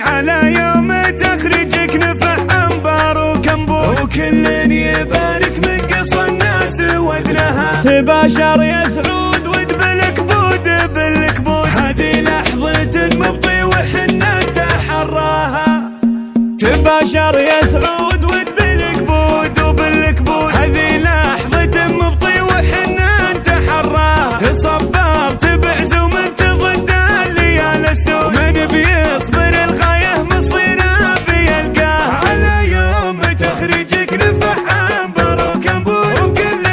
على يوم تخرجك نفح انبار وكنبور وكل يبارك من قصى الناس واذنها تباشر يا سعود ودبلك بود بالكبود هذه لحظة مبطي وحنا تحراها تباشر يا سعود ودبلك بود وبالكبود هذه لحظة مبطي وحنا تحراها تصبر تبعز ومن تضد الليال السوء من بيصبر الغاية مصيره بيلقاها على يوم تخرجك نفح انبر وكنبور وكل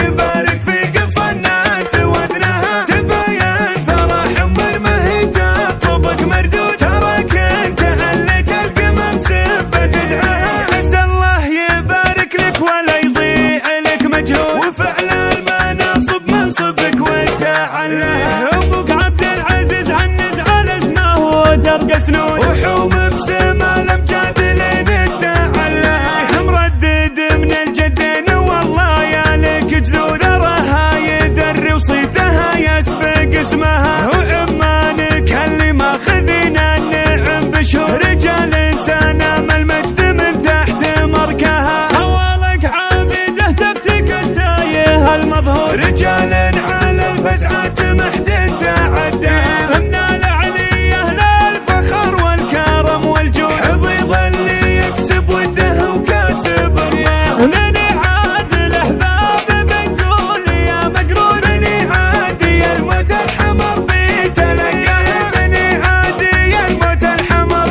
يبارك في قصى الناس واذنها تبين فرح مرمه تطلبك مردود تراك انت اللي تلقى منسبة تدعاها عسى الله يبارك لك ولا يضيع لك مجهود وفعل المناصب منصبك وانت علها ابوك عبد العزيز عنز على اسمه وترقى سنود وحوم بسما الامجاد لين انت علها مردد من الجدين والله يا لك جذود اراها يدري وصيتها يسبق اسمها وعمانك اللي ماخذين النعم بشهور رجال سنام المجد من تحت مركها حوالك عابده تفتك التايه المظهور رجال على الفزعات محد تعدها من العليه للفخر والكرم والجود حضيض اللي يكسب وده وكاسب الرياح من عاد الاحباب بنقول يا مقرون من عادي الموت الحمر بيتلقاها من عادي الموت الحمر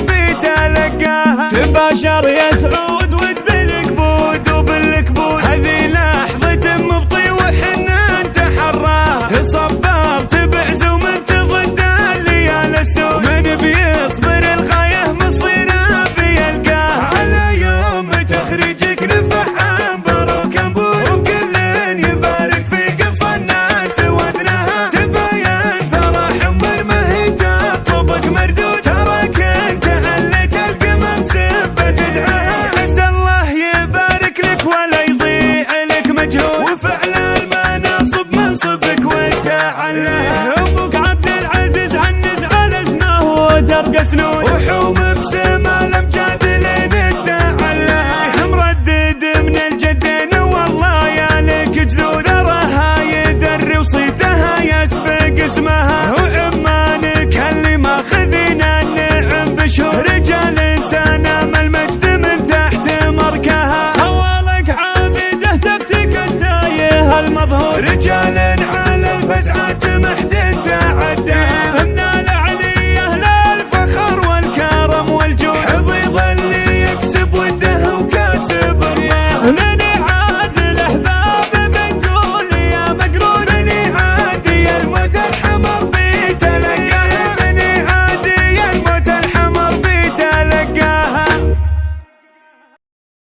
بيتلقاها تباشر يا سعود ودبلك بود وبالكبود هذه لحظة مبطي وحنا تحراها تصبر تبعز ومن تضد الليال السوء من بيصبر الغاية مصيره بيلقاها على يوم تخرجك نفح انبر وكنبور وكل يبارك في قصى الناس واذنها تبين فرح مرمه تطلبك مردود تراك انت اللي تلقى منسبة تدعاها عسى الله يبارك لك ولا يضيع لك مجهود وفعل المناصب منصبك وانت علها ابوك عبد العزيز عنز على اسمه وترقى سنود